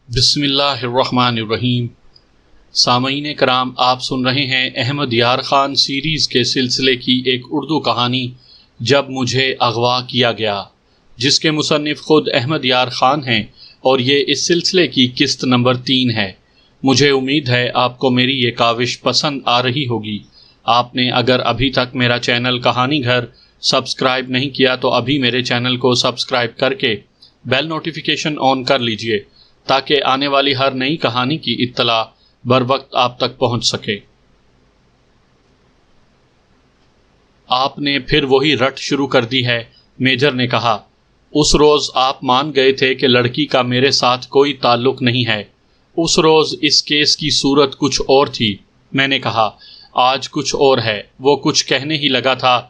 بسم اللہ الرحمن الرحیم۔ سامعین کرام، آپ سن رہے ہیں احمد یار خان سیریز کے سلسلے کی ایک اردو کہانی جب مجھے اغوا کیا گیا، جس کے مصنف خود احمد یار خان ہیں، اور یہ اس سلسلے کی قسط نمبر 3 ہے۔ مجھے امید ہے آپ کو میری یہ کاوش پسند آ رہی ہوگی۔ آپ نے اگر ابھی تک میرا چینل کہانی گھر سبسکرائب نہیں کیا تو ابھی میرے چینل کو سبسکرائب کر کے بیل نوٹیفیکیشن آن کر لیجئے، تاکہ آنے والی ہر نئی کہانی کی اطلاع بر وقت آپ تک پہنچ سکے۔ آپ نے پھر وہی رٹ شروع کر دی ہے، میجر نے کہا۔ اس روز آپ مان گئے تھے کہ لڑکی کا میرے ساتھ کوئی تعلق نہیں ہے۔ اس روز اس کیس کی صورت کچھ اور تھی، میں نے کہا۔ آج کچھ اور ہے۔ وہ کچھ کہنے ہی لگا تھا،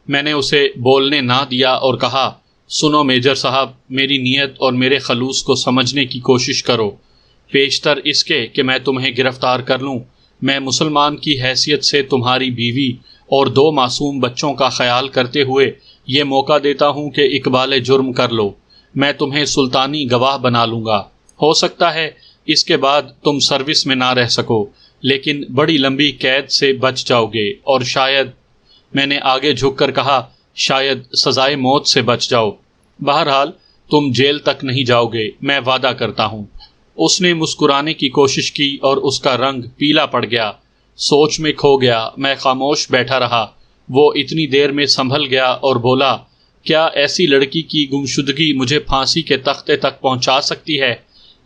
میں نے اسے بولنے نہ دیا اور کہا، سنو میجر صاحب، میری نیت اور میرے خلوص کو سمجھنے کی کوشش کرو۔ پیشتر اس کے کہ میں تمہیں گرفتار کر لوں، میں مسلمان کی حیثیت سے تمہاری بیوی اور 2 معصوم بچوں کا خیال کرتے ہوئے یہ موقع دیتا ہوں کہ اقبال جرم کر لو۔ میں تمہیں سلطانی گواہ بنا لوں گا۔ ہو سکتا ہے اس کے بعد تم سروس میں نہ رہ سکو، لیکن بڑی لمبی قید سے بچ جاؤ گے، اور شاید، میں نے آگے جھک کر کہا، شاید سزائے موت سے بچ جاؤ۔ بہرحال تم جیل تک نہیں جاؤ گے، میں وعدہ کرتا ہوں۔ اس نے مسکرانے کی کوشش کی اور اس کا رنگ پیلا پڑ گیا۔ سوچ میں کھو گیا۔ میں خاموش بیٹھا رہا۔ وہ اتنی دیر میں سنبھل گیا اور بولا، کیا ایسی لڑکی کی گمشدگی مجھے پھانسی کے تختے تک پہنچا سکتی ہے،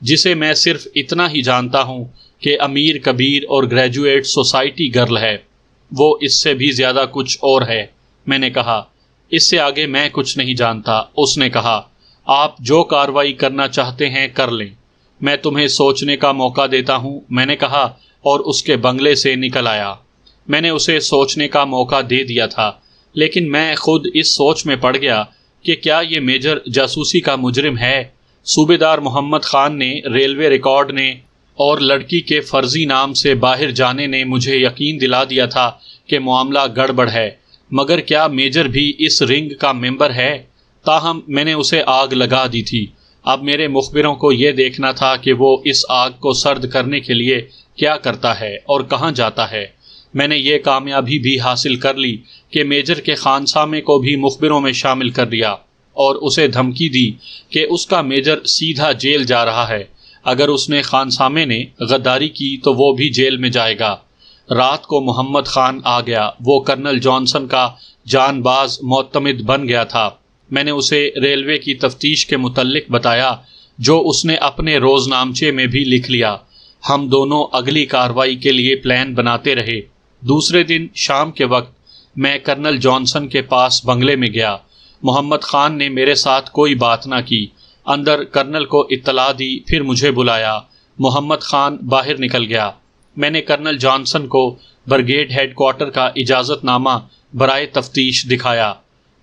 جسے میں صرف اتنا ہی جانتا ہوں کہ امیر کبیر اور گریجویٹ سوسائٹی گرل ہے؟ وہ اس سے بھی زیادہ کچھ اور ہے، میں نے کہا۔ اس سے آگے میں کچھ نہیں جانتا، اس نے کہا۔ آپ جو کارروائی کرنا چاہتے ہیں کر لیں، میں تمہیں سوچنے کا موقع دیتا ہوں، میں نے کہا، اور اس کے بنگلے سے نکل آیا۔ میں نے اسے سوچنے کا موقع دے دیا تھا، لیکن میں خود اس سوچ میں پڑ گیا کہ کیا یہ میجر جاسوسی کا مجرم ہے؟ صوبیدار محمد خان نے، ریلوے ریکارڈ نے اور لڑکی کے فرضی نام سے باہر جانے نے مجھے یقین دلا دیا تھا کہ معاملہ گڑبڑ ہے، مگر کیا میجر بھی اس رنگ کا ممبر ہے؟ تاہم میں نے اسے آگ لگا دی تھی۔ اب میرے مخبروں کو یہ دیکھنا تھا کہ وہ اس آگ کو سرد کرنے کے لیے کیا کرتا ہے اور کہاں جاتا ہے۔ میں نے یہ کامیابی بھی حاصل کر لی کہ میجر کے خانسامے کو بھی مخبروں میں شامل کر لیا، اور اسے دھمکی دی کہ اس کا میجر سیدھا جیل جا رہا ہے۔ اگر اس نے خانسامے نے غداری کی تو وہ بھی جیل میں جائے گا۔ رات کو محمد خان آ گیا۔ وہ کرنل جانسن کا جان باز معتمد بن گیا تھا۔ میں نے اسے ریلوے کی تفتیش کے متعلق بتایا، جو اس نے اپنے روزنامچے میں بھی لکھ لیا۔ ہم دونوں اگلی کارروائی کے لیے پلان بناتے رہے۔ دوسرے دن شام کے وقت میں کرنل جانسن کے پاس بنگلے میں گیا۔ محمد خان نے میرے ساتھ کوئی بات نہ کی۔ اندر کرنل کو اطلاع دی، پھر مجھے بلایا۔ محمد خان باہر نکل گیا۔ میں نے کرنل جانسن کو برگیڈ ہیڈ کوارٹر کا اجازت نامہ برائے تفتیش دکھایا۔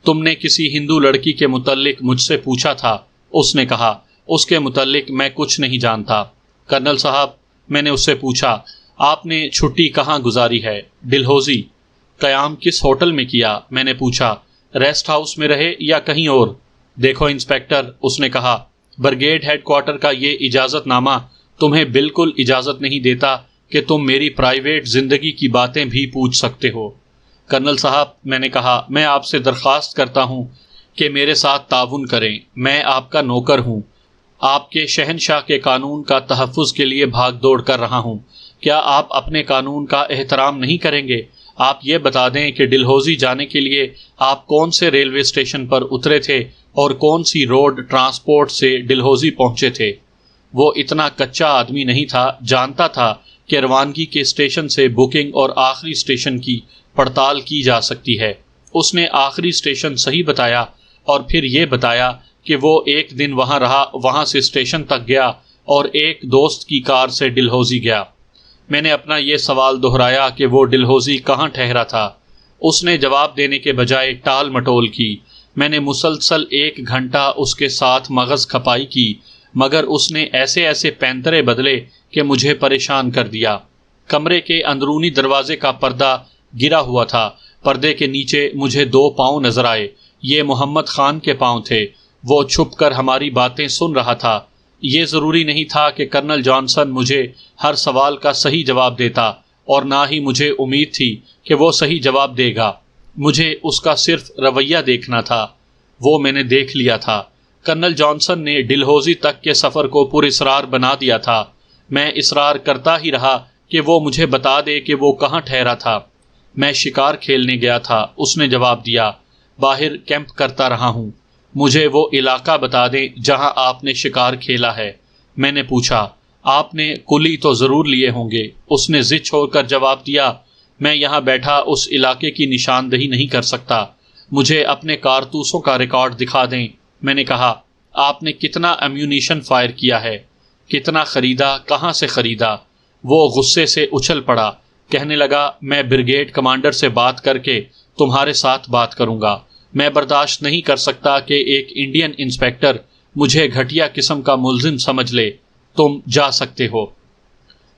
تم نے کسی ہندو لڑکی کے متعلق مجھ سے پوچھا تھا، اس نے کہا۔ اس کے متعلق میں کچھ نہیں جانتا، کرنل صاحب۔ میں نے اس سے پوچھا، آپ نے چھٹی کہاں گزاری ہے؟ ڈلہوزی۔ قیام کس ہوٹل میں کیا؟ میں نے پوچھا۔ ریسٹ ہاؤس میں رہے یا کہیں اور؟ دیکھو انسپیکٹر، اس نے کہا، برگیڈ ہیڈ کوارٹر کا یہ اجازت نامہ تمہیں بالکل اجازت نہیں دیتا کہ تم میری پرائیویٹ زندگی کی باتیں بھی پوچھ سکتے ہو۔ کرنل صاحب، میں نے کہا، میں آپ سے درخواست کرتا ہوں کہ میرے ساتھ تعاون کریں۔ میں آپ کا نوکر ہوں، آپ کے شہنشاہ کے قانون کا تحفظ کے لیے بھاگ دوڑ کر رہا ہوں۔ کیا آپ اپنے قانون کا احترام نہیں کریں گے؟ آپ یہ بتا دیں کہ ڈلہوزی جانے کے لیے آپ کون سے ریلوے اسٹیشن پر اترے تھے اور کون سی روڈ ٹرانسپورٹ سے ڈلہوزی پہنچے تھے؟ وہ اتنا کچا آدمی نہیں تھا، جانتا تھا کہ روانگی کے اسٹیشن سے بکنگ اور آخری اسٹیشن کی پڑتال کی جا سکتی ہے۔ اس نے آخری اسٹیشن صحیح بتایا، اور پھر یہ بتایا کہ وہ ایک دن وہاں رہا، وہاں سے اسٹیشن تک گیا اور ایک دوست کی کار سے ڈلہوزی گیا۔ میں نے اپنا یہ سوال دہرایا کہ وہ ڈلہوزی کہاں ٹھہرا تھا۔ اس نے جواب دینے کے بجائے ٹال مٹول کی۔ میں نے مسلسل 1 گھنٹہ اس کے ساتھ مغز کھپائی کی، مگر اس نے ایسے ایسے پینترے بدلے کہ مجھے پریشان کر دیا۔ کمرے کے اندرونی دروازے کا پردہ گرا ہوا تھا۔ پردے کے نیچے مجھے 2 پاؤں نظر آئے۔ یہ محمد خان کے پاؤں تھے۔ وہ چھپ کر ہماری باتیں سن رہا تھا۔ یہ ضروری نہیں تھا کہ کرنل جانسن مجھے ہر سوال کا صحیح جواب دیتا، اور نہ ہی مجھے امید تھی کہ وہ صحیح جواب دے گا۔ مجھے اس کا صرف رویہ دیکھنا تھا۔ وہ میں نے دیکھ لیا تھا۔ کرنل جانسن نے ڈلہوزی تک کے سفر کو پراسرار بنا دیا تھا۔ میں اصرار کرتا ہی رہا کہ وہ مجھے بتا دے کہ وہ کہاں ٹھہرا تھا۔ میں شکار کھیلنے گیا تھا، اس نے جواب دیا۔ باہر کیمپ کرتا رہا ہوں۔ مجھے وہ علاقہ بتا دیں جہاں آپ نے شکار کھیلا ہے۔ میں نے پوچھا، آپ نے کلی تو ضرور لیے ہوں گے۔ اس نے ضد چھوڑ کر جواب دیا، میں یہاں بیٹھا اس علاقے کی نشاندہی نہیں کر سکتا۔ مجھے اپنے کارتوسوں کا ریکارڈ دکھا دیں۔ میں نے کہا، آپ نے کتنا ایمیونیشن فائر کیا ہے؟ کتنا خریدا؟ کہاں سے خریدا؟ وہ غصے سے اچھل پڑا، کہنے لگا، میں بریگیڈ کمانڈر سے بات کر کے تمہارے ساتھ بات کروں گا۔ میں برداشت نہیں کر سکتا کہ ایک انڈین انسپیکٹر مجھے گھٹیا قسم کا ملزم سمجھ لے۔ تم جا سکتے ہو۔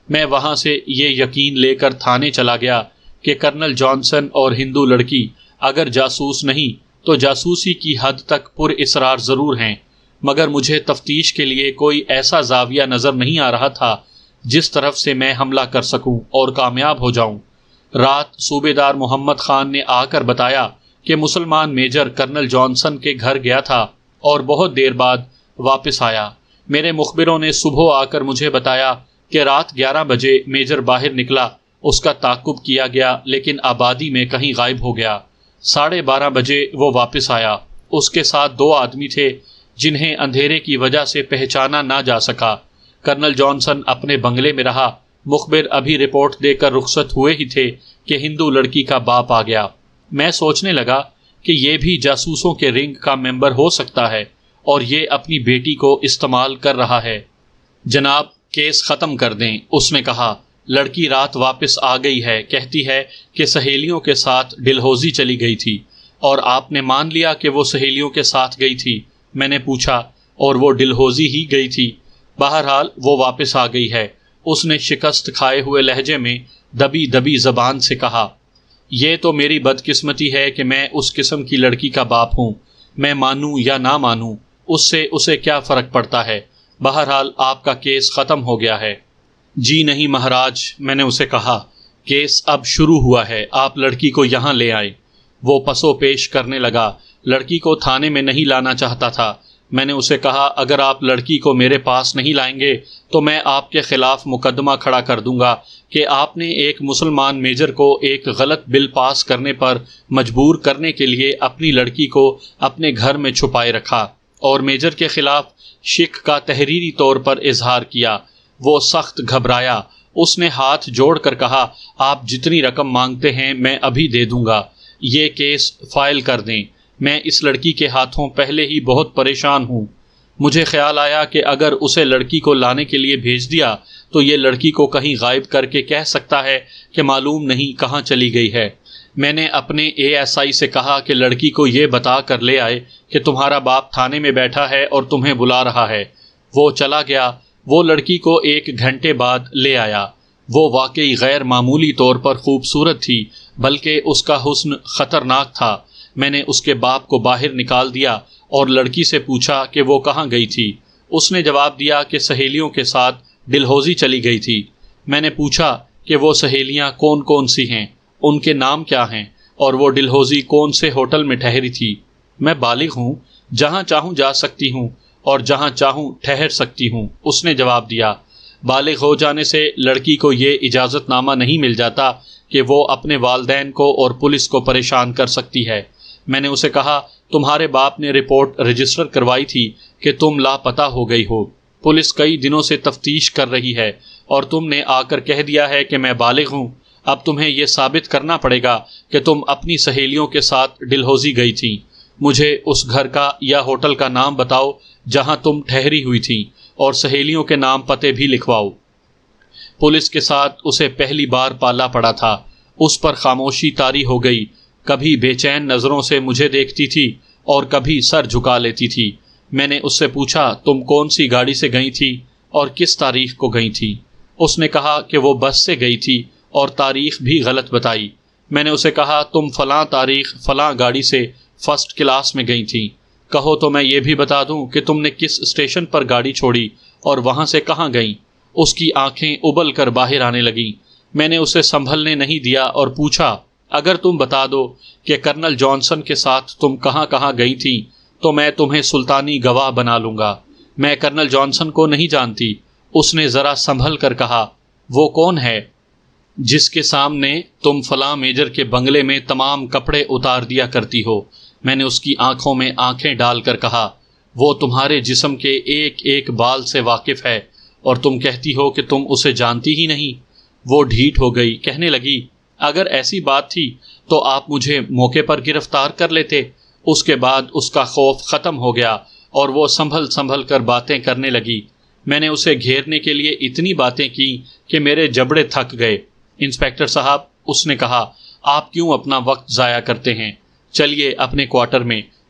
میں وہاں سے یہ یقین لے کر تھانے چلا گیا کہ کرنل جانسن اور ہندو لڑکی اگر جاسوس نہیں تو جاسوسی کی حد تک پر اصرار ضرور ہیں، مگر مجھے تفتیش کے لیے کوئی ایسا زاویہ نظر نہیں آ رہا تھا جس طرف سے میں حملہ کر سکوں اور کامیاب ہو جاؤں۔ رات صوبیدار محمد خان نے آ کر بتایا کہ مسلمان میجر کرنل جانسن کے گھر گیا تھا اور بہت دیر بعد واپس آیا۔ میرے مخبروں نے صبح آ کر مجھے بتایا کہ رات 11 بجے میجر باہر نکلا، اس کا تعاقب کیا گیا لیکن آبادی میں کہیں غائب ہو گیا۔ 12:30 بجے وہ واپس آیا۔ اس کے ساتھ 2 آدمی تھے جنہیں اندھیرے کی وجہ سے پہچانا نہ جا سکا۔ کرنل جانسن اپنے بنگلے میں رہا۔ مخبر ابھی رپورٹ دے کر رخصت ہوئے ہی تھے کہ ہندو لڑکی کا باپ آ گیا۔ میں سوچنے لگا کہ یہ بھی جاسوسوں کے رنگ کا ممبر ہو سکتا ہے اور یہ اپنی بیٹی کو استعمال کر رہا ہے۔ جناب، کیس ختم کر دیں، اس نے کہا۔ لڑکی رات واپس آ گئی ہے، کہتی ہے کہ سہیلیوں کے ساتھ ڈلہوزی چلی گئی تھی۔ اور آپ نے مان لیا کہ وہ سہیلیوں کے ساتھ گئی تھی؟ میں نے پوچھا۔ اور وہ ڈلہوزی ہی گئی تھی۔ بہرحال وہ واپس آ گئی ہے، اس نے شکست کھائے ہوئے لہجے میں دبی دبی زبان سے کہا۔ یہ تو میری بدقسمتی ہے کہ میں اس قسم کی لڑکی کا باپ ہوں۔ میں مانوں یا نہ مانوں، اس سے اسے کیا فرق پڑتا ہے؟ بہرحال آپ کا کیس ختم ہو گیا ہے۔ جی نہیں مہاراج، میں نے اسے کہا، کیس اب شروع ہوا ہے، آپ لڑکی کو یہاں لے آئیں۔ وہ پسو پیش کرنے لگا، لڑکی کو تھانے میں نہیں لانا چاہتا تھا۔ میں نے اسے کہا، اگر آپ لڑکی کو میرے پاس نہیں لائیں گے تو میں آپ کے خلاف مقدمہ کھڑا کر دوں گا کہ آپ نے ایک مسلمان میجر کو ایک غلط بل پاس کرنے پر مجبور کرنے کے لیے اپنی لڑکی کو اپنے گھر میں چھپائے رکھا اور میجر کے خلاف شک کا تحریری طور پر اظہار کیا۔ وہ سخت گھبرایا۔ اس نے ہاتھ جوڑ کر کہا، آپ جتنی رقم مانگتے ہیں میں ابھی دے دوں گا۔ یہ کیس فائل کر دیں۔ میں اس لڑکی کے ہاتھوں پہلے ہی بہت پریشان ہوں۔ مجھے خیال آیا کہ اگر اسے لڑکی کو لانے کے لیے بھیج دیا تو یہ لڑکی کو کہیں غائب کر کے کہہ سکتا ہے کہ معلوم نہیں کہاں چلی گئی ہے۔ میں نے اپنے ASI سے کہا کہ لڑکی کو یہ بتا کر لے آئے کہ تمہارا باپ تھانے میں بیٹھا ہے اور تمہیں بلا رہا ہے۔ وہ چلا گیا۔ وہ لڑکی کو 1 گھنٹے بعد لے آیا۔ وہ واقعی غیر معمولی طور پر خوبصورت تھی، بلکہ اس کا حسن خطرناک تھا۔ میں نے اس کے باپ کو باہر نکال دیا اور لڑکی سے پوچھا کہ وہ کہاں گئی تھی۔ اس نے جواب دیا کہ سہیلیوں کے ساتھ ڈلہوزی چلی گئی تھی۔ میں نے پوچھا کہ وہ سہیلیاں کون کون سی ہیں، ان کے نام کیا ہیں، اور وہ ڈلہوزی کون سے ہوٹل میں ٹھہری تھی۔ میں بالغ ہوں، جہاں چاہوں جا سکتی ہوں اور جہاں چاہوں ٹھہر سکتی ہوں، اس نے جواب دیا۔ بالغ ہو جانے سے لڑکی کو یہ اجازت نامہ نہیں مل جاتا کہ وہ اپنے والدین کو اور پولیس کو پریشان کر سکتی ہے۔ میں نے اسے کہا، تمہارے باپ نے رپورٹ رجسٹر کروائی تھی کہ تم لاپتہ ہو گئی ہو۔ پولیس کئی دنوں سے تفتیش کر رہی ہے اور تم نے آ کر کہہ دیا ہے کہ میں بالغ ہوں۔ اب تمہیں یہ ثابت کرنا پڑے گا کہ تم اپنی سہیلیوں کے ساتھ ڈلہوزی گئی تھی۔ مجھے اس گھر کا یا ہوٹل کا نام بتاؤ جہاں تم ٹھہری ہوئی تھی، اور سہیلیوں کے نام پتے بھی لکھواؤ۔ پولیس کے ساتھ اسے پہلی بار پالا پڑا تھا۔ اس پر خاموشی طاری ہو گئی۔ کبھی بے چین نظروں سے مجھے دیکھتی تھی اور کبھی سر جھکا لیتی تھی۔ میں نے اس سے پوچھا، تم کون سی گاڑی سے گئی تھی اور کس تاریخ کو گئی تھی؟ اس نے کہا کہ وہ بس سے گئی تھی اور تاریخ بھی غلط بتائی۔ میں نے اسے کہا، تم فلاں تاریخ فلاں گاڑی سے فرسٹ کلاس میں گئی تھی۔ کہو تو میں یہ بھی بتا دوں کہ تم نے کس اسٹیشن پر گاڑی چھوڑی اور وہاں سے کہاں گئیں؟ اس کی آنکھیں ابل کر باہر آنے لگیں۔ میں نے اسے سنبھلنے نہیں دیا اور پوچھا، اگر تم بتا دو کہ کرنل جانسن کے ساتھ تم کہاں کہاں گئی تھی تو میں تمہیں سلطانی گواہ بنا لوں گا۔ میں کرنل جانسن کو نہیں جانتی۔ اس نے ذرا سنبھل کر کہا، وہ کون ہے جس کے سامنے تم فلاں میجر کے بنگلے میں تمام کپڑے اتار دیا کرتی ہو؟ میں نے اس کی آنکھوں میں آنکھیں ڈال کر کہا، وہ تمہارے جسم کے ایک ایک بال سے واقف ہے اور تم کہتی ہو کہ تم اسے جانتی ہی نہیں۔ وہ ڈھیٹ ہو گئی، کہنے لگی، اگر ایسی بات تھی تو آپ مجھے موقع پر گرفتار کر لیتے۔ اس کے بعد اس کا خوف ختم ہو گیا اور وہ سنبھل کر باتیں کرنے لگی۔ میں نے اسے گھیرنے کے لیے اتنی باتیں کی کہ میرے جبڑے تھک گئے۔ انسپکٹر صاحب، اس نے کہا، آپ کیوں اپنا وقت ضائع کرتے ہیں؟ چلیے اپنے کوارٹر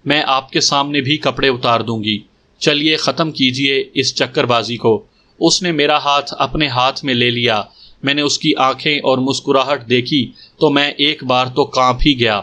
میں آپ کے سامنے بھی کپڑے اتار دوں گی۔ چلیے ختم کیجئے اس چکر بازی کو۔ اس نے میرا ہاتھ اپنے ہاتھ میں لے لیا۔ میں نے اس کی آنکھیں اور مسکراہٹ دیکھی تو میں ایک بار تو کانپ ہی گیا۔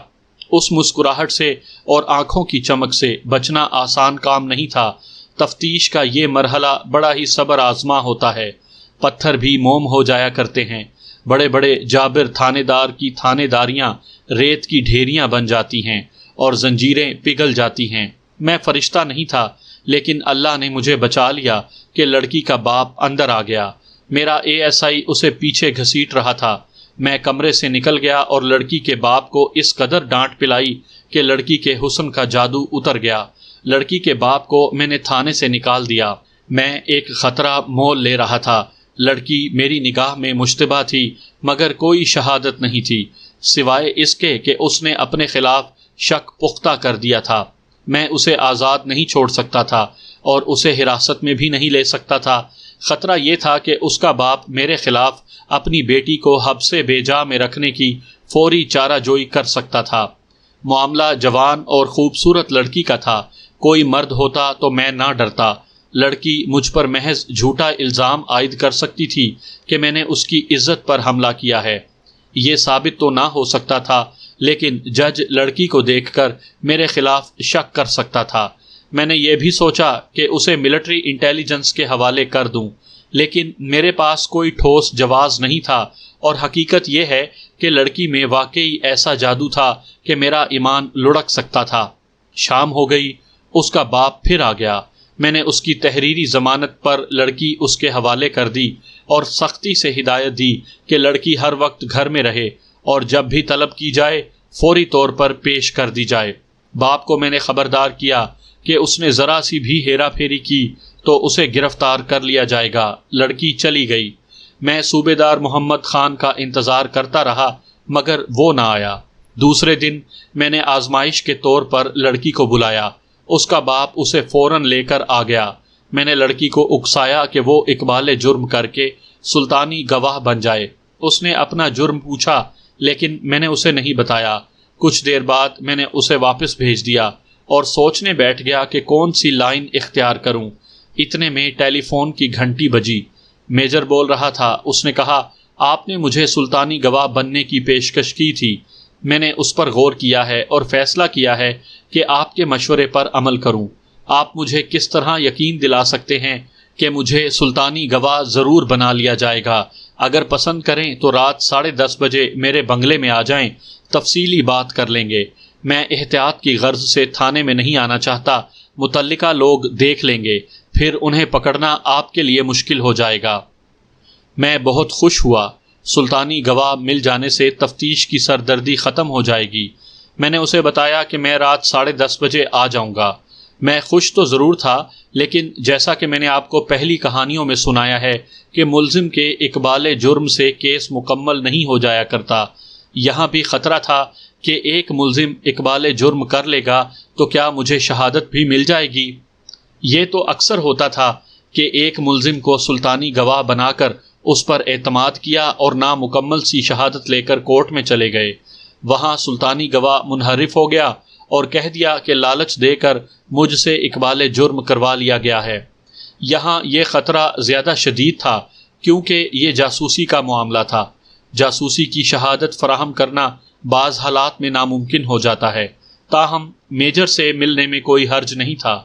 اس مسکراہٹ سے اور آنکھوں کی چمک سے بچنا آسان کام نہیں تھا۔ تفتیش کا یہ مرحلہ بڑا ہی صبر آزما ہوتا ہے۔ پتھر بھی موم ہو جایا کرتے ہیں۔ بڑے بڑے جابر تھانے دار کی تھانے داریاں ریت کی ڈھیریاں بن جاتی ہیں اور زنجیریں پگھل جاتی ہیں۔ میں فرشتہ نہیں تھا، لیکن اللہ نے مجھے بچا لیا کہ لڑکی کا باپ اندر آ گیا۔ میرا ASI اسے پیچھے گھسیٹ رہا تھا۔ میں کمرے سے نکل گیا اور لڑکی کے باپ کو اس قدر ڈانٹ پلائی کہ لڑکی کے حسن کا جادو اتر گیا۔ لڑکی کے باپ کو میں نے تھانے سے نکال دیا۔ میں ایک خطرہ مول لے رہا تھا۔ لڑکی میری نگاہ میں مشتبہ تھی، مگر کوئی شہادت نہیں تھی سوائے اس کے کہ اس نے اپنے خلاف شک پختہ کر دیا تھا۔ میں اسے آزاد نہیں چھوڑ سکتا تھا اور اسے حراست میں بھی نہیں لے سکتا تھا۔ خطرہ یہ تھا کہ اس کا باپ میرے خلاف اپنی بیٹی کو حبس بے جا میں رکھنے کی فوری چارہ جوئی کر سکتا تھا۔ معاملہ جوان اور خوبصورت لڑکی کا تھا۔ کوئی مرد ہوتا تو میں نہ ڈرتا۔ لڑکی مجھ پر محض جھوٹا الزام عائد کر سکتی تھی کہ میں نے اس کی عزت پر حملہ کیا ہے۔ یہ ثابت تو نہ ہو سکتا تھا، لیکن جج لڑکی کو دیکھ کر میرے خلاف شک کر سکتا تھا۔ میں نے یہ بھی سوچا کہ اسے ملٹری انٹیلیجنس کے حوالے کر دوں، لیکن میرے پاس کوئی ٹھوس جواز نہیں تھا، اور حقیقت یہ ہے کہ لڑکی میں واقعی ایسا جادو تھا کہ میرا ایمان لڑک سکتا تھا۔ شام ہو گئی، اس کا باپ پھر آ گیا۔ میں نے اس کی تحریری ضمانت پر لڑکی اس کے حوالے کر دی اور سختی سے ہدایت دی کہ لڑکی ہر وقت گھر میں رہے اور جب بھی طلب کی جائے فوری طور پر پیش کر دی جائے۔ باپ کو میں نے خبردار کیا کہ اس نے ذرا سی بھی ہیرا پھیری کی تو اسے گرفتار کر لیا جائے گا۔ لڑکی چلی گئی۔ میں صوبیدار محمد خان کا انتظار کرتا رہا، مگر وہ نہ آیا۔ دوسرے دن میں نے آزمائش کے طور پر لڑکی کو بلایا۔ اس کا باپ اسے فوراً لے کر آ گیا۔ میں نے لڑکی کو اکسایا کہ وہ اقبال جرم کر کے سلطانی گواہ بن جائے۔ اس نے اپنا جرم پوچھا، لیکن میں نے اسے نہیں بتایا۔ کچھ دیر بعد میں نے اسے واپس بھیج دیا اور سوچنے بیٹھ گیا کہ کون سی لائن اختیار کروں۔ اتنے میں ٹیلی فون کی گھنٹی بجی۔ میجر بول رہا تھا۔ اس نے کہا، آپ نے مجھے سلطانی گواہ بننے کی پیشکش کی تھی۔ میں نے اس پر غور کیا ہے اور فیصلہ کیا ہے کہ آپ کے مشورے پر عمل کروں۔ آپ مجھے کس طرح یقین دلا سکتے ہیں کہ مجھے سلطانی گواہ ضرور بنا لیا جائے گا؟ اگر پسند کریں تو رات 10:30 بجے میرے بنگلے میں آ جائیں، تفصیلی بات کر لیں گے۔ میں احتیاط کی غرض سے تھانے میں نہیں آنا چاہتا۔ متعلقہ لوگ دیکھ لیں گے، پھر انہیں پکڑنا آپ کے لیے مشکل ہو جائے گا۔ میں بہت خوش ہوا۔ سلطانی گواہ مل جانے سے تفتیش کی سردردی ختم ہو جائے گی۔ میں نے اسے بتایا کہ میں رات 10:30 بجے آ جاؤں گا۔ میں خوش تو ضرور تھا، لیکن جیسا کہ میں نے آپ کو پہلی کہانیوں میں سنایا ہے کہ ملزم کے اقبال جرم سے کیس مکمل نہیں ہو جایا کرتا، یہاں بھی خطرہ تھا کہ ایک ملزم اقبال جرم کر لے گا تو کیا مجھے شہادت بھی مل جائے گی؟ یہ تو اکثر ہوتا تھا کہ ایک ملزم کو سلطانی گواہ بنا کر اس پر اعتماد کیا اور نامکمل سی شہادت لے کر کورٹ میں چلے گئے۔ وہاں سلطانی گواہ منحرف ہو گیا اور کہہ دیا کہ لالچ دے کر مجھ سے اقبال جرم کروا لیا گیا ہے۔ یہاں یہ خطرہ زیادہ شدید تھا کیونکہ یہ جاسوسی کا معاملہ تھا۔ جاسوسی کی شہادت فراہم کرنا بعض حالات میں ناممکن ہو جاتا ہے، تاہم میجر سے ملنے میں کوئی حرج نہیں تھا۔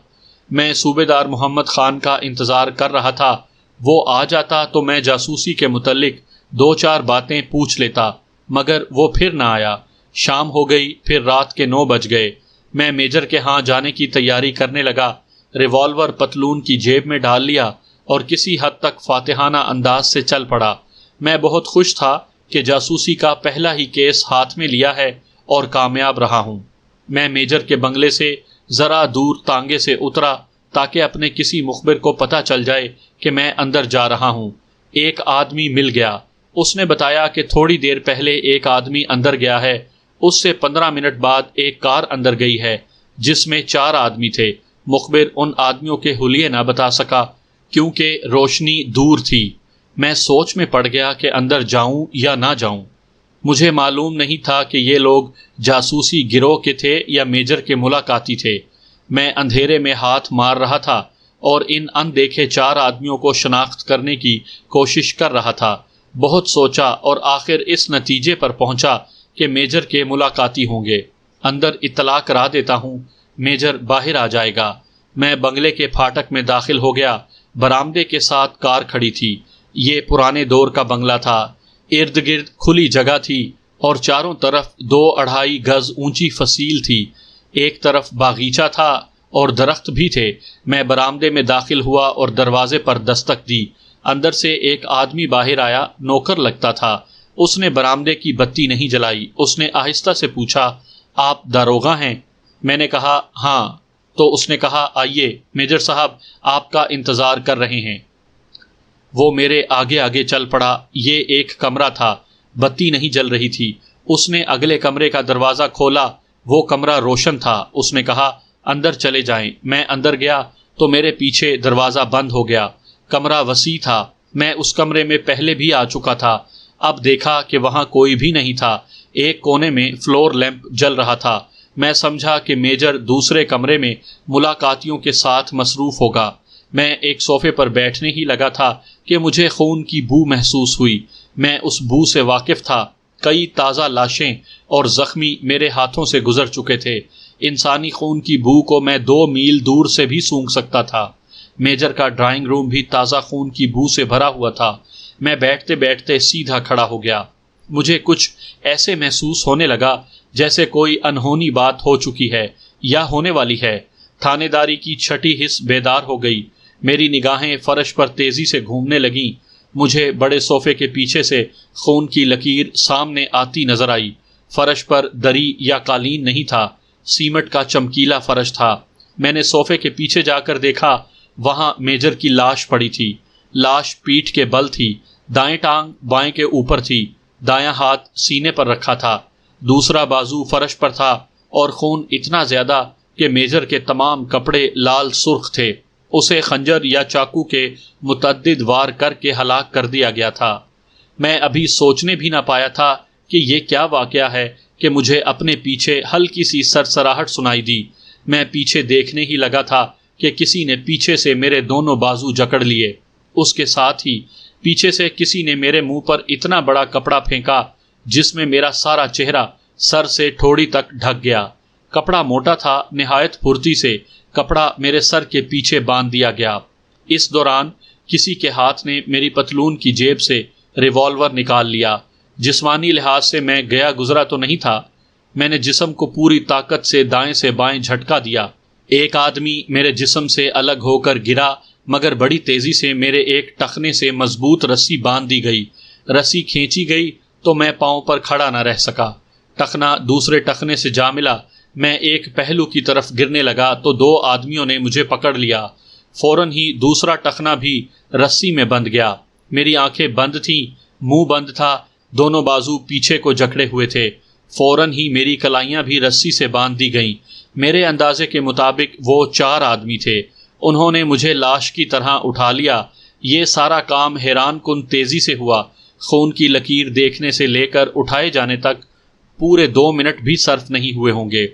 میں صوبیدار محمد خان کا انتظار کر رہا تھا، وہ آ جاتا تو میں جاسوسی کے متعلق 2-4 باتیں پوچھ لیتا، مگر وہ پھر نہ آیا۔ شام ہو گئی، پھر رات کے 9 بج گئے۔ میں میجر کے ہاں جانے کی تیاری کرنے لگا، ریوالور پتلون کی جیب میں ڈال لیا اور کسی حد تک فاتحانہ انداز سے چل پڑا۔ میں بہت خوش تھا کہ جاسوسی کا پہلا ہی کیس ہاتھ میں لیا ہے اور کامیاب رہا ہوں۔ میں میجر کے بنگلے سے ذرا دور تانگے سے اترا تاکہ اپنے کسی مخبر کو پتہ چل جائے کہ میں اندر جا رہا ہوں۔ ایک آدمی مل گیا، اس نے بتایا کہ تھوڑی دیر پہلے ایک آدمی اندر گیا ہے، اس سے 15 منٹ بعد ایک کار اندر گئی ہے جس میں 4 آدمی تھے۔ مخبر ان آدمیوں کے حلیے نہ بتا سکا کیونکہ روشنی دور تھی۔ میں سوچ میں پڑ گیا کہ اندر جاؤں یا نہ جاؤں۔ مجھے معلوم نہیں تھا کہ یہ لوگ جاسوسی گروہ کے تھے یا میجر کے ملاقاتی تھے۔ میں اندھیرے میں ہاتھ مار رہا تھا اور ان اندیکھے 4 آدمیوں کو شناخت کرنے کی کوشش کر رہا تھا۔ بہت سوچا اور آخر اس نتیجے پر پہنچا کہ میجر کے ملاقاتی ہوں گے۔ اندر اطلاع کرا دیتا ہوں، میجر باہر آ جائے گا۔ میں بنگلے کے پھاٹک میں داخل ہو گیا۔ برآمدے کے ساتھ کار کھڑی تھی۔ یہ پرانے دور کا بنگلہ تھا۔ ارد گرد کھلی جگہ تھی اور چاروں طرف 2-2.5 گز اونچی فصیل تھی۔ ایک طرف باغیچہ تھا اور درخت بھی تھے۔ میں برآمدے میں داخل ہوا اور دروازے پر دستک دی۔ اندر سے ایک آدمی باہر آیا، نوکر لگتا تھا۔ اس نے برآمدے کی بتی نہیں جلائی۔ اس نے آہستہ سے پوچھا، آپ داروغہ ہیں؟ میں نے کہا ہاں۔ تو اس نے کہا، آئیے، میجر صاحب آپ کا انتظار کر رہے ہیں۔ وہ میرے آگے آگے چل پڑا۔ یہ ایک کمرہ تھا، بتی نہیں جل رہی تھی۔ اس نے اگلے کمرے کا دروازہ کھولا، وہ کمرہ روشن تھا۔ اس نے کہا، اندر چلے جائیں۔ میں اندر گیا تو میرے پیچھے دروازہ بند ہو گیا۔ کمرہ وسیع تھا۔ میں اس کمرے میں پہلے بھی آ چکا تھا۔ اب دیکھا کہ وہاں کوئی بھی نہیں تھا۔ ایک کونے میں فلور لیمپ جل رہا تھا۔ میں سمجھا کہ میجر دوسرے کمرے میں ملاقاتیوں کے ساتھ مصروف ہوگا۔ میں ایک صوفے پر بیٹھنے ہی لگا تھا کہ مجھے خون کی بو محسوس ہوئی۔ میں اس بو سے واقف تھا۔ کئی تازہ لاشیں اور زخمی میرے ہاتھوں سے گزر چکے تھے۔ انسانی خون کی بو کو میں 2 میل دور سے بھی سونگھ سکتا تھا۔ میجر کا ڈرائنگ روم بھی تازہ خون کی بو سے بھرا ہوا تھا۔ میں بیٹھتے بیٹھتے سیدھا کھڑا ہو گیا۔ مجھے کچھ ایسے محسوس ہونے لگا جیسے کوئی انہونی بات ہو چکی ہے یا ہونے والی ہے۔ تھانے داری کی چھٹی حس بیدار ہو گئی۔ میری نگاہیں فرش پر تیزی سے گھومنے لگیں۔ مجھے بڑے صوفے کے پیچھے سے خون کی لکیر سامنے آتی نظر آئی۔ فرش پر دری یا قالین نہیں تھا، سیمٹ کا چمکیلا فرش تھا۔ میں نے صوفے کے پیچھے جا کر دیکھا، وہاں میجر کی لاش پڑی تھی۔ لاش پیٹھ کے بل تھی، دائیں ٹانگ بائیں کے اوپر تھی، دایاں ہاتھ سینے پر رکھا تھا، دوسرا بازو فرش پر تھا اور خون اتنا زیادہ کہ میجر کے تمام کپڑے لال سرخ تھے۔ اسے خنجر یا چاقو کے متعدد وار کر کے ہلاک کر دیا گیا تھا۔ میں ابھی سوچنے بھی نہ پایا تھا کہ یہ کیا واقعہ ہے کہ مجھے اپنے پیچھے ہلکی سی سرسراہٹ سنائی دی۔ میں پیچھے دیکھنے ہی لگا تھا کہ کسی نے پیچھے سے میرے دونوں بازو جکڑ لیے۔ اس کے ساتھ ہی پیچھے سے کسی نے میرے منہ پر اتنا بڑا کپڑا پھینکا جس میں میرا سارا چہرہ سر سے ٹھوڑی تک ڈھک گیا۔ کپڑا موٹا تھا، نہایت پھرتی سے کپڑا میرے سر کے پیچھے باندھ دیا گیا۔ اس دوران کسی کے ہاتھ نے میری پتلون کی جیب سے ریوالور نکال لیا۔ جسمانی لحاظ سے میں گیا گزرا تو نہیں تھا۔ میں نے جسم کو پوری طاقت سے دائیں سے بائیں جھٹکا دیا۔ ایک آدمی میرے جسم سے الگ ہو کر گرا، مگر بڑی تیزی سے میرے ایک ٹخنے سے مضبوط رسی باندھ دی گئی۔ رسی کھینچی گئی تو میں پاؤں پر کھڑا نہ رہ سکا۔ ٹخنا دوسرے ٹخنے سے جا ملا۔ میں ایک پہلو کی طرف گرنے لگا تو 2 آدمیوں نے مجھے پکڑ لیا۔ فوراً ہی دوسرا ٹخنا بھی رسی میں بندھ گیا۔ میری آنکھیں بند تھیں، منہ بند تھا، دونوں بازو پیچھے کو جکڑے ہوئے تھے۔ فوراً ہی میری کلائیاں بھی رسی سے باندھ دی گئیں۔ میرے اندازے کے مطابق وہ 4 آدمی تھے۔ انہوں نے مجھے لاش کی طرح اٹھا لیا۔ یہ سارا کام حیران کن تیزی سے ہوا۔ خون کی لکیر دیکھنے سے لے کر اٹھائے جانے تک پورے 2 منٹ بھی صرف نہیں ہوئے ہوں گے۔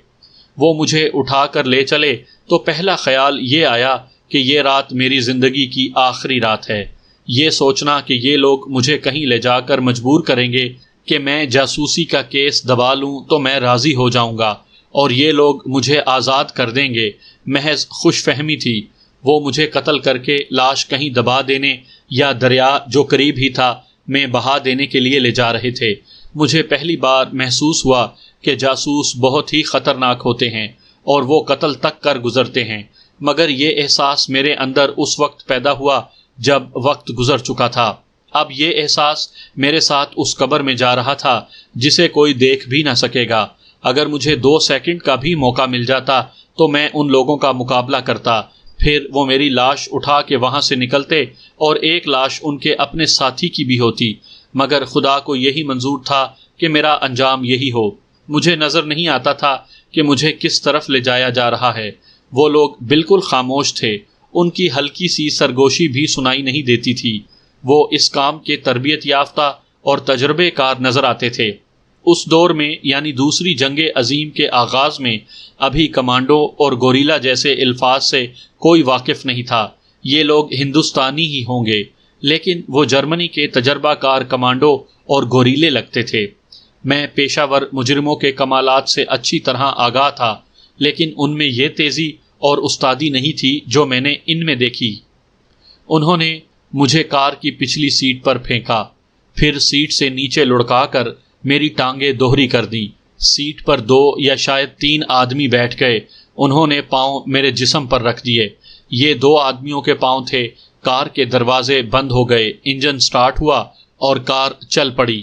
وہ مجھے اٹھا کر لے چلے تو پہلا خیال یہ آیا کہ یہ رات میری زندگی کی آخری رات ہے۔ یہ سوچنا کہ یہ لوگ مجھے کہیں لے جا کر مجبور کریں گے کہ میں جاسوسی کا کیس دبا لوں تو میں راضی ہو جاؤں گا اور یہ لوگ مجھے آزاد کر دیں گے، محض خوش فہمی تھی۔ وہ مجھے قتل کر کے لاش کہیں دبا دینے یا دریا جو قریب ہی تھا میں بہا دینے کے لیے لے جا رہے تھے۔ مجھے پہلی بار محسوس ہوا کہ جاسوس بہت ہی خطرناک ہوتے ہیں اور وہ قتل تک کر گزرتے ہیں، مگر یہ احساس میرے اندر اس وقت پیدا ہوا جب وقت گزر چکا تھا۔ اب یہ احساس میرے ساتھ اس قبر میں جا رہا تھا جسے کوئی دیکھ بھی نہ سکے گا۔ اگر مجھے 2 سیکنڈ کا بھی موقع مل جاتا تو میں ان لوگوں کا مقابلہ کرتا، پھر وہ میری لاش اٹھا کے وہاں سے نکلتے اور ایک لاش ان کے اپنے ساتھی کی بھی ہوتی، مگر خدا کو یہی منظور تھا کہ میرا انجام یہی ہو۔ مجھے نظر نہیں آتا تھا کہ مجھے کس طرف لے جایا جا رہا ہے۔ وہ لوگ بالکل خاموش تھے، ان کی ہلکی سی سرگوشی بھی سنائی نہیں دیتی تھی۔ وہ اس کام کے تربیت یافتہ اور تجربے کار نظر آتے تھے۔ اس دور میں یعنی دوسری جنگ عظیم کے آغاز میں ابھی کمانڈو اور گوریلا جیسے الفاظ سے کوئی واقف نہیں تھا۔ یہ لوگ ہندوستانی ہی ہوں گے، لیکن وہ جرمنی کے تجربہ کار کمانڈو اور گوریلے لگتے تھے۔ میں پیشہ ور مجرموں کے کمالات سے اچھی طرح آگاہ تھا، لیکن ان میں یہ تیزی اور استادی نہیں تھی جو میں نے ان میں دیکھی۔ انہوں نے مجھے کار کی پچھلی سیٹ پر پھینکا، پھر سیٹ سے نیچے لڑکا کر میری ٹانگیں دوہری کر دی۔ سیٹ پر 2 یا شاید 3 آدمی بیٹھ گئے۔ انہوں نے پاؤں میرے جسم پر رکھ دیے۔ یہ 2 آدمیوں کے پاؤں تھے۔ کار کے دروازے بند ہو گئے، انجن سٹارٹ ہوا اور کار چل پڑی۔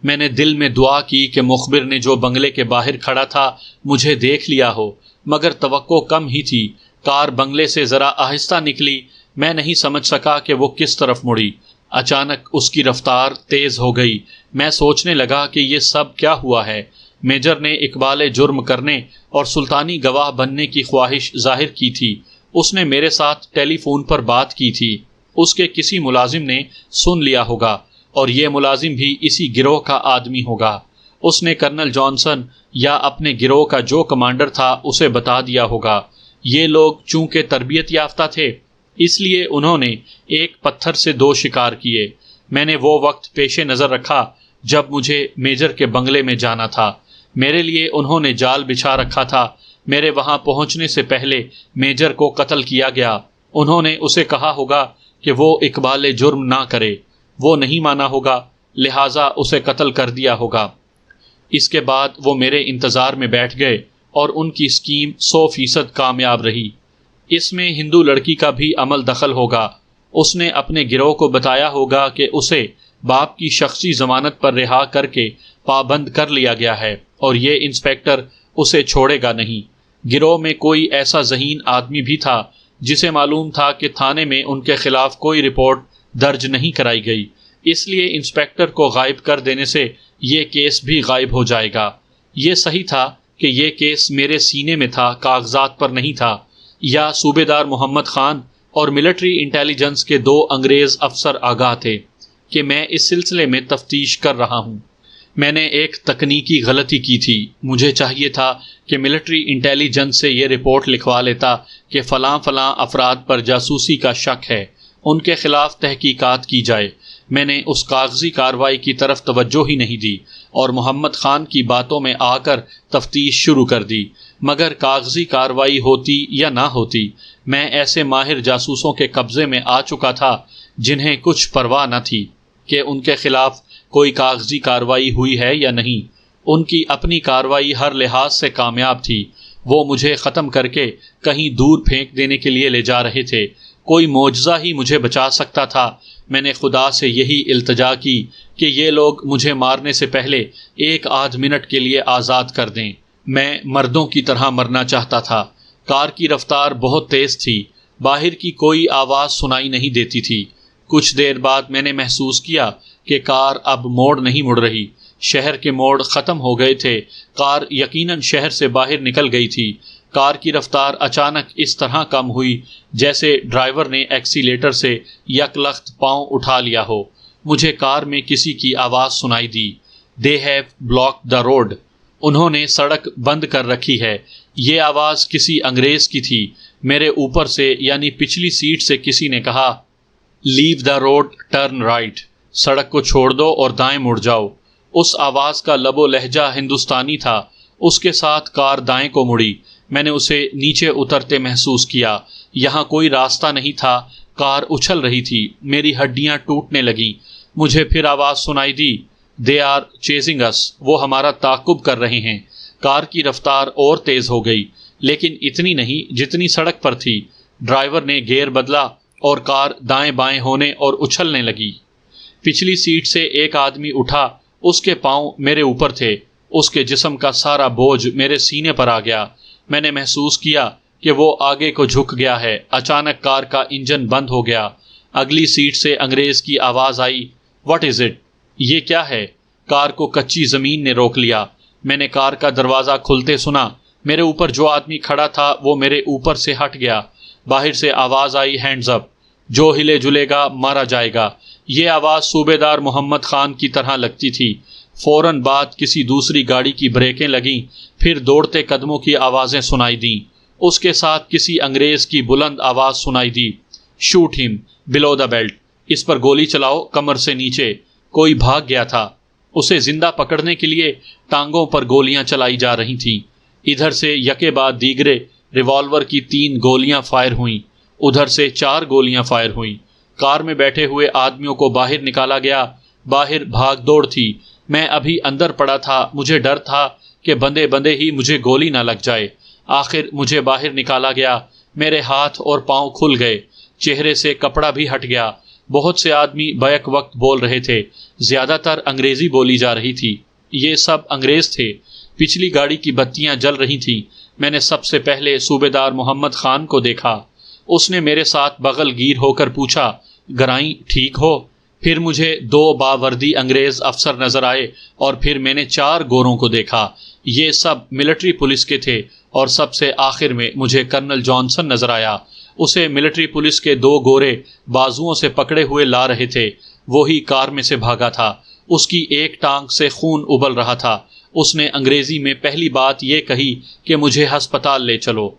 میں نے دل میں دعا کی کہ مخبر نے جو بنگلے کے باہر کھڑا تھا مجھے دیکھ لیا ہو، مگر توقع کم ہی تھی۔ کار بنگلے سے ذرا آہستہ نکلی۔ میں نہیں سمجھ سکا کہ وہ کس طرف مڑی۔ اچانک اس کی رفتار تیز ہو گئی۔ میں سوچنے لگا کہ یہ سب کیا ہوا ہے۔ میجر نے اقبال جرم کرنے اور سلطانی گواہ بننے کی خواہش ظاہر کی تھی۔ اس نے میرے ساتھ ٹیلی فون پر بات کی تھی۔ اس کے کسی ملازم نے سن لیا ہوگا اور یہ ملازم بھی اسی گروہ کا آدمی ہوگا۔ اس نے کرنل جانسن یا اپنے گروہ کا جو کمانڈر تھا اسے بتا دیا ہوگا۔ یہ لوگ چونکہ تربیت یافتہ تھے اس لیے انہوں نے ایک پتھر سے 2 شکار کیے۔ میں نے وہ وقت پیش نظر رکھا جب مجھے میجر کے بنگلے میں جانا تھا۔ میرے لیے انہوں نے جال بچھا رکھا تھا۔ میرے وہاں پہنچنے سے پہلے میجر کو قتل کیا گیا۔ انہوں نے اسے کہا ہوگا کہ وہ اقبال جرم نہ کرے، وہ نہیں مانا ہوگا، لہٰذا اسے قتل کر دیا ہوگا۔ اس کے بعد وہ میرے انتظار میں بیٹھ گئے اور ان کی اسکیم 100% کامیاب رہی۔ اس میں ہندو لڑکی کا بھی عمل دخل ہوگا۔ اس نے اپنے گروہ کو بتایا ہوگا کہ اسے باپ کی شخصی ضمانت پر رہا کر کے پابند کر لیا گیا ہے اور یہ انسپیکٹر اسے چھوڑے گا نہیں۔ گروہ میں کوئی ایسا ذہین آدمی بھی تھا جسے معلوم تھا کہ تھانے میں ان کے خلاف کوئی رپورٹ درج نہیں کرائی گئی، اس لیے انسپیکٹر کو غائب کر دینے سے یہ کیس بھی غائب ہو جائے گا۔ یہ صحیح تھا کہ یہ کیس میرے سینے میں تھا، کاغذات پر نہیں تھا۔ یا صوبیدار محمد خان اور ملٹری انٹیلیجنس کے 2 انگریز افسر آگاہ تھے کہ میں اس سلسلے میں تفتیش کر رہا ہوں۔ میں نے ایک تکنیکی غلطی کی تھی۔ مجھے چاہیے تھا کہ ملٹری انٹیلیجنس سے یہ رپورٹ لکھوا لیتا کہ فلاں فلاں افراد پر جاسوسی کا شک ہے، ان کے خلاف تحقیقات کی جائے۔ میں نے اس کاغذی کارروائی کی طرف توجہ ہی نہیں دی اور محمد خان کی باتوں میں آ کر تفتیش شروع کر دی۔ مگر کاغذی کارروائی ہوتی یا نہ ہوتی، میں ایسے ماہر جاسوسوں کے قبضے میں آ چکا تھا جنہیں کچھ پرواہ نہ تھی کہ ان کے خلاف کوئی کاغذی کارروائی ہوئی ہے یا نہیں۔ ان کی اپنی کارروائی ہر لحاظ سے کامیاب تھی۔ وہ مجھے ختم کر کے کہیں دور پھینک دینے کے لیے لے جا رہے تھے۔ کوئی معجزہ ہی مجھے بچا سکتا تھا۔ میں نے خدا سے یہی التجا کی کہ یہ لوگ مجھے مارنے سے پہلے 1 منٹ کے لیے آزاد کر دیں۔ میں مردوں کی طرح مرنا چاہتا تھا۔ کار کی رفتار بہت تیز تھی، باہر کی کوئی آواز سنائی نہیں دیتی تھی۔ کچھ دیر بعد میں نے محسوس کیا کہ کار اب موڑ نہیں مڑ رہی۔ شہر کے موڑ ختم ہو گئے تھے۔ کار یقیناً شہر سے باہر نکل گئی تھی۔ کار کی رفتار اچانک اس طرح کم ہوئی جیسے ڈرائیور نے ایکسیلیٹر سے یک لخت پاؤں اٹھا لیا ہو۔ مجھے کار میں کسی کی آواز سنائی دی، "They have blocked the road." انہوں نے سڑک بند کر رکھی ہے۔ یہ آواز کسی انگریز کی تھی۔ میرے اوپر سے یعنی پچھلی سیٹ سے کسی نے کہا، "Leave the road, turn right." سڑک کو چھوڑ دو اور دائیں مڑ جاؤ۔ اس آواز کا لب و لہجہ ہندوستانی تھا۔ اس کے ساتھ کار دائیں کو مڑی۔ میں نے اسے نیچے اترتے محسوس کیا۔ یہاں کوئی راستہ نہیں تھا، کار اچھل رہی تھی، میری ہڈیاں ٹوٹنے لگیں۔ مجھے پھر آواز سنائی دی، دے آر چیزنگ اس، وہ ہمارا تعاقب کر رہے ہیں۔ کار کی رفتار اور تیز ہو گئی، لیکن اتنی نہیں جتنی سڑک پر تھی۔ ڈرائیور نے گیئر بدلا اور کار دائیں بائیں ہونے اور اچھلنے لگی۔ پچھلی سیٹ سے ایک آدمی اٹھا، اس کے پاؤں میرے اوپر تھے، اس کے جسم کا سارا بوجھ میرے سینے پر آ گیا۔ میں نے محسوس کیا کہ وہ آگے کو جھک گیا ہے۔ اچانک کار کا انجن بند ہو گیا۔ اگلی سیٹ سے انگریز کی آواز آئی، واٹ از اٹ؟ یہ کیا ہے؟ کار کو کچی زمین نے روک لیا۔ میں نے کار کا دروازہ کھلتے سنا۔ میرے اوپر جو آدمی کھڑا تھا وہ میرے اوپر سے ہٹ گیا۔ باہر سے آواز آئی، ہینڈز اپ، جو ہلے جلے گا مارا جائے گا۔ یہ آواز صوبیدار محمد خان کی طرح لگتی تھی۔ فوراً بعد کسی دوسری گاڑی کی بریکیں لگیں، پھر دوڑتے قدموں کی آوازیں سنائی دیں۔ اس کے ساتھ کسی انگریز کی بلند آواز سنائی دی، شوٹ ہم بلو دا بیلٹ، اس پر گولی چلاؤ کمر سے نیچے۔ کوئی بھاگ گیا تھا۔ اسے زندہ پکڑنے کے لیے ٹانگوں پر گولیاں چلائی جا رہی تھیں۔ ادھر سے یکے بعد دیگرے ریوالور کی 3 گولیاں فائر ہوئیں، ادھر سے 4 گولیاں فائر ہوئیں۔ کار میں بیٹھے ہوئے آدمیوں کو باہر نکالا گیا۔ باہر بھاگ دوڑ تھی۔ میں ابھی اندر پڑا تھا، مجھے ڈر تھا کہ بندے بندے ہی مجھے گولی نہ لگ جائے۔ آخر مجھے باہر نکالا گیا۔ میرے ہاتھ اور پاؤں کھل گئے، چہرے سے کپڑا بھی ہٹ گیا۔ بہت سے آدمی بیک وقت بول رہے تھے، زیادہ تر انگریزی بولی جا رہی تھی۔ یہ سب انگریز تھے۔ پچھلی گاڑی کی بتیاں جل رہی تھیں۔ میں نے سب سے پہلے صوبیدار محمد خان کو دیکھا۔ اس نے میرے ساتھ بغل گیر ہو کر پوچھا، گرائیں ٹھیک ہو؟ پھر مجھے 2 باوردی انگریز افسر نظر آئے اور پھر میں نے 4 گوروں کو دیکھا۔ یہ سب ملٹری پولیس کے تھے اور سب سے آخر میں مجھے کرنل جانسن نظر آیا۔ اسے ملٹری پولیس کے 2 گورے بازوؤں سے پکڑے ہوئے لا رہے تھے۔ وہی کار میں سے بھاگا تھا۔ اس کی ایک ٹانگ سے خون ابل رہا تھا۔ اس نے انگریزی میں پہلی بات یہ کہی کہ مجھے ہسپتال لے چلو۔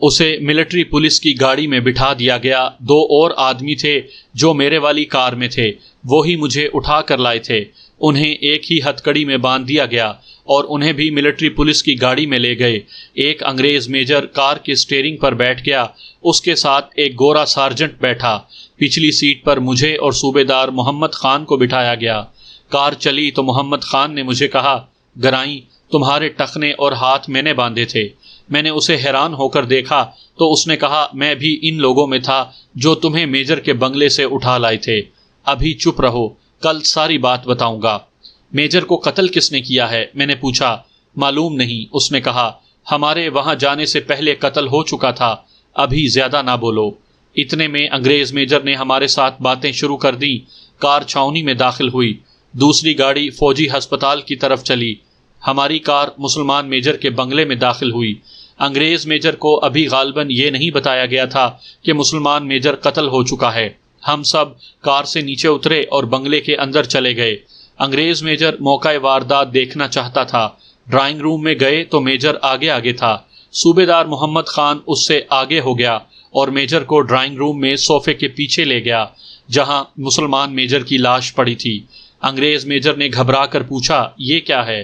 اسے ملٹری پولیس کی گاڑی میں بٹھا دیا گیا۔ 2 اور آدمی تھے جو میرے والی کار میں تھے، وہی مجھے اٹھا کر لائے تھے۔ انہیں ایک ہی ہتکڑی میں باندھ دیا گیا اور انہیں بھی ملٹری پولیس کی گاڑی میں لے گئے۔ ایک انگریز میجر کار کے اسٹیئرنگ پر بیٹھ گیا، اس کے ساتھ ایک گورا سارجنٹ بیٹھا۔ پچھلی سیٹ پر مجھے اور صوبیدار محمد خان کو بٹھایا گیا۔ کار چلی تو محمد خان نے مجھے کہا، گرائیں تمہارے ٹخنے اور ہاتھ میں نے باندھے تھے۔ میں نے اسے حیران ہو کر دیکھا تو اس نے کہا، میں بھی ان لوگوں میں تھا جو تمہیں میجر کے بنگلے سے اٹھا لائے تھے۔ ابھی چپ رہو، کل ساری بات بتاؤں گا۔ میجر کو قتل کس نے کیا ہے؟ میں نے پوچھا۔ معلوم نہیں، اس نے کہا، ہمارے وہاں جانے سے پہلے قتل ہو چکا تھا، ابھی زیادہ نہ بولو۔ اتنے میں انگریز میجر نے ہمارے ساتھ باتیں شروع کر دیں۔ کار چھاؤنی میں داخل ہوئی، دوسری گاڑی فوجی ہسپتال کی طرف چلی، ہماری کار مسلمان میجر کے بنگلے میں داخل ہوئی۔ انگریز میجر کو ابھی غالباً یہ نہیں بتایا گیا تھا کہ مسلمان میجر قتل ہو چکا ہے۔ ہم سب کار سے نیچے اترے اور بنگلے کے اندر چلے گئے۔ انگریز میجر موقع واردات دیکھنا چاہتا تھا۔ ڈرائنگ روم میں گئے تو میجر آگے آگے تھا۔ صوبیدار محمد خان اس سے آگے ہو گیا اور میجر کو ڈرائنگ روم میں صوفے کے پیچھے لے گیا جہاں مسلمان میجر کی لاش پڑی تھی۔ انگریز میجر نے گھبرا کر پوچھا، یہ کیا ہے؟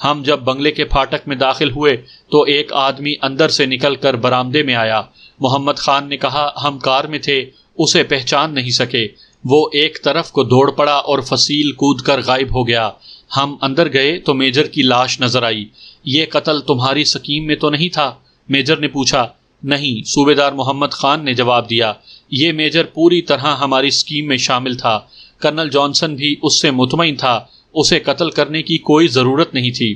ہم جب بنگلے کے پھاٹک میں داخل ہوئے تو ایک آدمی اندر سے نکل کر برآمدے میں آیا۔ محمد خان نے کہا، ہم کار میں تھے، اسے پہچان نہیں سکے، وہ ایک طرف کو دوڑ پڑا اور فصیل کود کر غائب ہو گیا۔ ہم اندر گئے تو میجر کی لاش نظر آئی۔ یہ قتل تمہاری سکیم میں تو نہیں تھا؟ میجر نے پوچھا۔ نہیں، صوبیدار محمد خان نے جواب دیا، یہ میجر پوری طرح ہماری سکیم میں شامل تھا۔ کرنل جانسن بھی اس سے مطمئن تھا، اسے قتل کرنے کی کوئی ضرورت نہیں تھی۔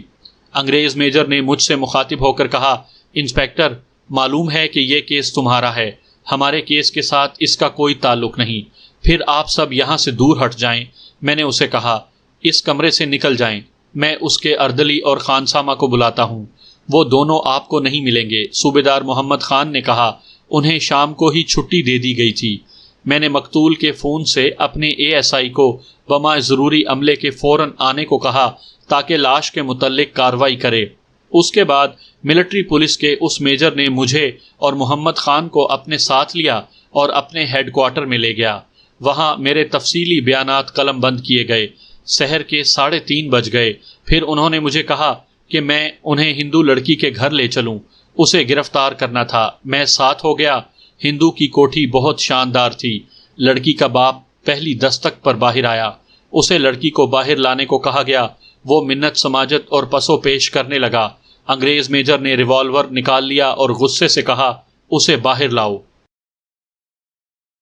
انگریز میجر نے مجھ سے مخاطب ہو کر کہا، انسپیکٹر، معلوم ہے کہ یہ کیس تمہارا ہے، ہمارے کیس کے ساتھ اس کا کوئی تعلق نہیں، پھر آپ سب یہاں سے دور ہٹ جائیں۔ میں نے اسے کہا، اس کمرے سے نکل جائیں، میں اس کے اردلی اور خانسامہ کو بلاتا ہوں، وہ دونوں آپ کو نہیں ملیں گے۔ صوبیدار محمد خان نے کہا، انہیں شام کو ہی چھٹی دے دی گئی تھی۔ میں نے مقتول کے فون سے اپنے ASI کو بما ضروری عملے کے فوراً آنے کو کہا تاکہ لاش کے متعلق کارروائی کرے۔ اس کے بعد ملٹری پولیس کے اس میجر نے مجھے اور محمد خان کو اپنے ساتھ لیا اور اپنے ہیڈ کوارٹر میں لے گیا۔ وہاں میرے تفصیلی بیانات قلم بند کیے گئے۔ سحر کے 3:30 بج گئے۔ پھر انہوں نے مجھے کہا کہ میں انہیں ہندو لڑکی کے گھر لے چلوں، اسے گرفتار کرنا تھا۔ میں ساتھ ہو گیا۔ ہندو کی کوٹھی بہت شاندار تھی۔ لڑکی کا باپ پہلی دستک پر باہر آیا۔ اسے لڑکی کو باہر لانے کو کہا گیا۔ وہ منت سماجت اور پسو پیش کرنے لگا۔ انگریز میجر نے ریوالور نکال لیا اور غصے سے کہا، اسے باہر لاؤ۔